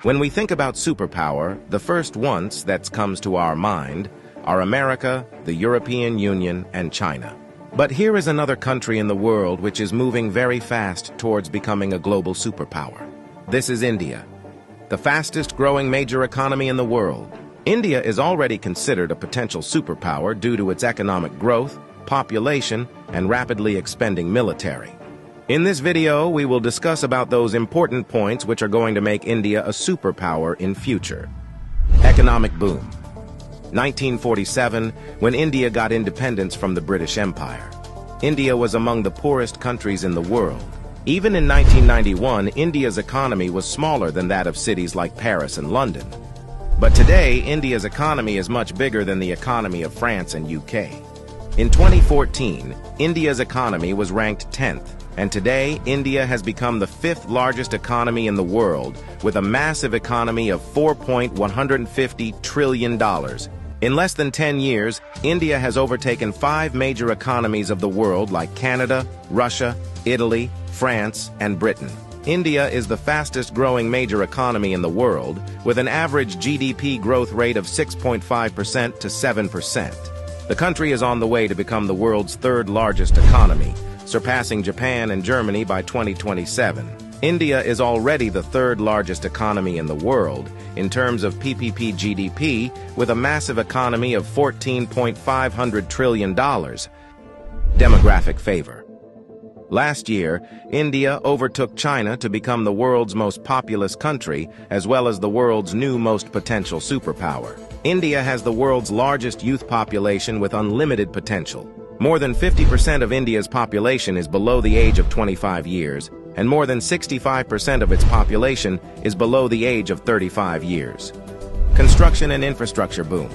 When we think about superpower, the first ones that comes to our mind are America, the European Union, and China. But here is another country in the world which is moving very fast towards becoming a global superpower. This is India, the fastest growing major economy in the world. India is already considered a potential superpower due to its economic growth, population, and rapidly expanding military. In this video, we will discuss about those important points which are going to make India a superpower in future. Economic boom. 1947, when India got independence from the British Empire. India was among the poorest countries in the world. Even in 1991, India's economy was smaller than that of cities like Paris and London. But today, India's economy is much bigger than the economy of France and UK. In 2014, India's economy was ranked 10th, and today, India has become the 5th largest economy in the world, with a massive economy of $4.150 trillion. In less than 10 years, India has overtaken 5 major economies of the world like Canada, Russia, Italy, France, and Britain. India is the fastest growing major economy in the world, with an average GDP growth rate of 6.5% to 7%. The country is on the way to become the world's 3rd largest economy, surpassing Japan and Germany by 2027. India is already the 3rd largest economy in the world in terms of PPP GDP, with a massive economy of $14.5 trillion. Demographic favor. Last year, India overtook China to become the world's most populous country, as well as the world's new most potential superpower. India has the world's largest youth population with unlimited potential. More than 50% of India's population is below the age of 25 years, and more than 65% of its population is below the age of 35 years. Construction and infrastructure boom.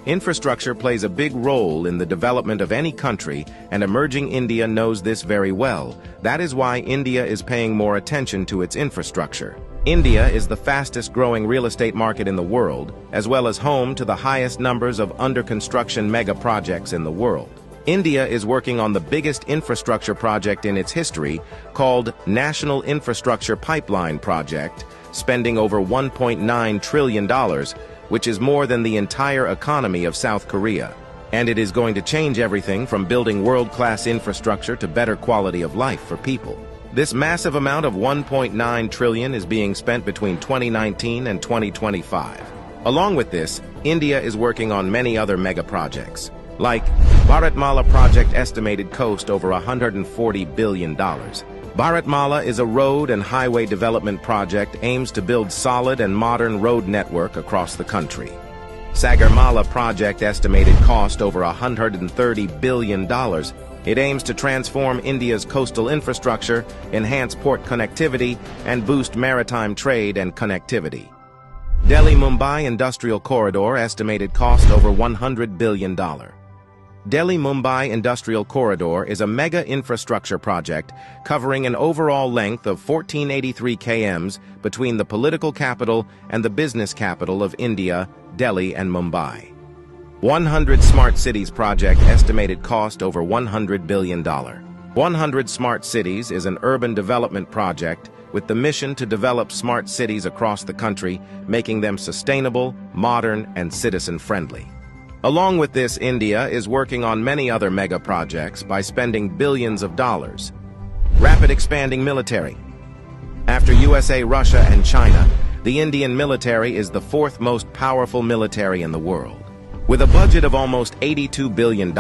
Infrastructure plays a big role in the development of any country, and emerging India knows this very well. That is why India is paying more attention to its infrastructure. India is the fastest growing real estate market in the world, as well as home to the highest numbers of under-construction mega projects in the world. India is working on the biggest infrastructure project in its history, called National Infrastructure Pipeline Project, spending over $1.9 trillion, which is more than the entire economy of South Korea. And it is going to change everything from building world-class infrastructure to better quality of life for people. This massive amount of $1.9 trillion is being spent between 2019 and 2025. Along with this, India is working on many other mega projects, like Bharatmala project estimated cost over $140 billion. Bharatmala is a road and highway development project aims to build solid and modern road network across the country. Sagarmala project estimated cost over $130 billion. It aims to transform India's coastal infrastructure, enhance port connectivity, and boost maritime trade and connectivity. Delhi-Mumbai Industrial Corridor estimated cost over $100 billion. Delhi-Mumbai Industrial Corridor is a mega infrastructure project covering an overall length of 1483 km between the political capital and the business capital of India, Delhi and Mumbai. 100 Smart Cities project estimated cost over $100 billion. 100 Smart Cities is an urban development project with the mission to develop smart cities across the country, making them sustainable, modern, and citizen-friendly. Along with this, India is working on many other mega projects by spending billions of dollars. Rapid expanding military. After USA, Russia, and China, the Indian military is the 4th most powerful military in the world. With a budget of almost $82 billion,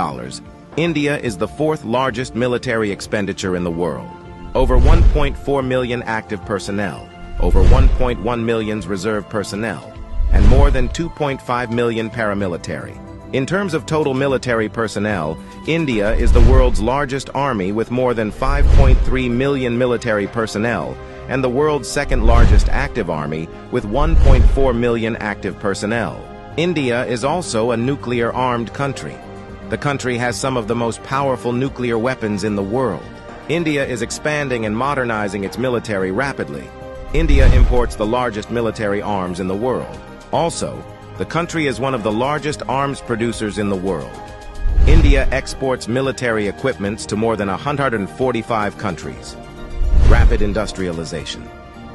India is the 4th largest military expenditure in the world. Over 1.4 million active personnel, over 1.1 million reserve personnel, and more than 2.5 million paramilitary. In terms of total military personnel, India is the world's largest army with more than 5.3 million military personnel, and the world's 2nd largest active army with 1.4 million active personnel. India is also a nuclear-armed country. The country has some of the most powerful nuclear weapons in the world. India is expanding and modernizing its military rapidly. India imports the largest military arms in the world. Also, the country is one of the largest arms producers in the world. India exports military equipments to more than 145 countries. Rapid industrialization.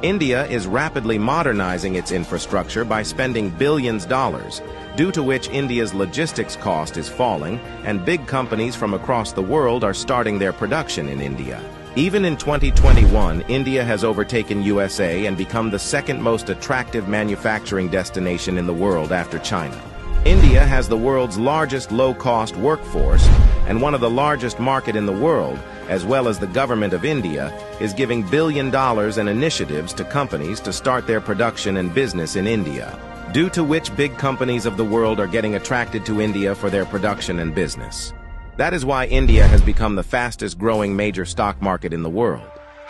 India is rapidly modernizing its infrastructure by spending billions of dollars, due to which India's logistics cost is falling and big companies from across the world are starting their production in India. Even in 2021, India has overtaken USA and become the second most attractive manufacturing destination in the world after China. India has the world's largest low-cost workforce and one of the largest market in the world, as well as the government of India, is giving $1 billion in initiatives to companies to start their production and business in India, due to which big companies of the world are getting attracted to India for their production and business. That is why India has become the fastest growing major stock market in the world.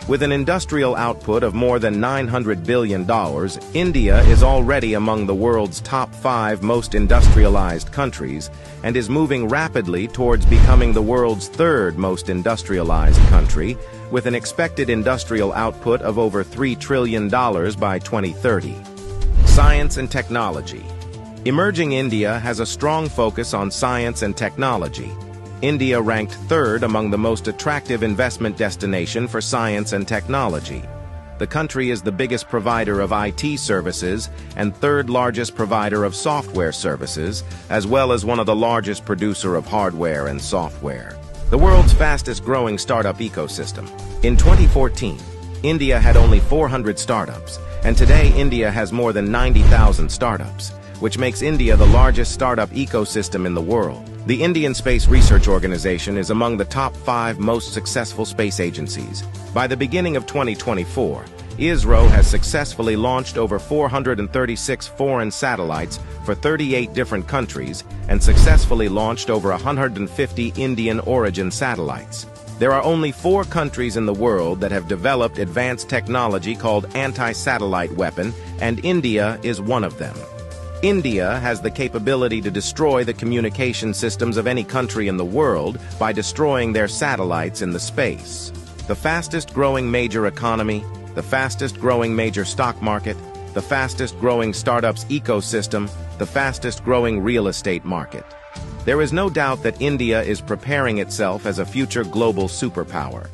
With an industrial output of more than $900 billion, India is already among the world's top 5 most industrialized countries and is moving rapidly towards becoming the world's 3rd most industrialized country, with an expected industrial output of over $3 trillion by 2030. Science and technology. Emerging India has a strong focus on science and technology. India ranked 3rd among the most attractive investment destination for science and technology. The country is the biggest provider of IT services and 3rd largest provider of software services, as well as one of the largest producer of hardware and software. The world's fastest growing startup ecosystem. In 2014, India had only 400 startups, and today India has more than 90,000 startups, which makes India the largest startup ecosystem in the world. The Indian Space Research Organization is among the top 5 most successful space agencies. By the beginning of 2024, ISRO has successfully launched over 436 foreign satellites for 38 different countries and successfully launched over 150 Indian origin satellites. There are only 4 countries in the world that have developed advanced technology called anti-satellite weapon, and India is one of them. India has the capability to destroy the communication systems of any country in the world by destroying their satellites in the space. The fastest growing major economy, the fastest growing major stock market, the fastest growing startups ecosystem, the fastest growing real estate market. There is no doubt that India is preparing itself as a future global superpower.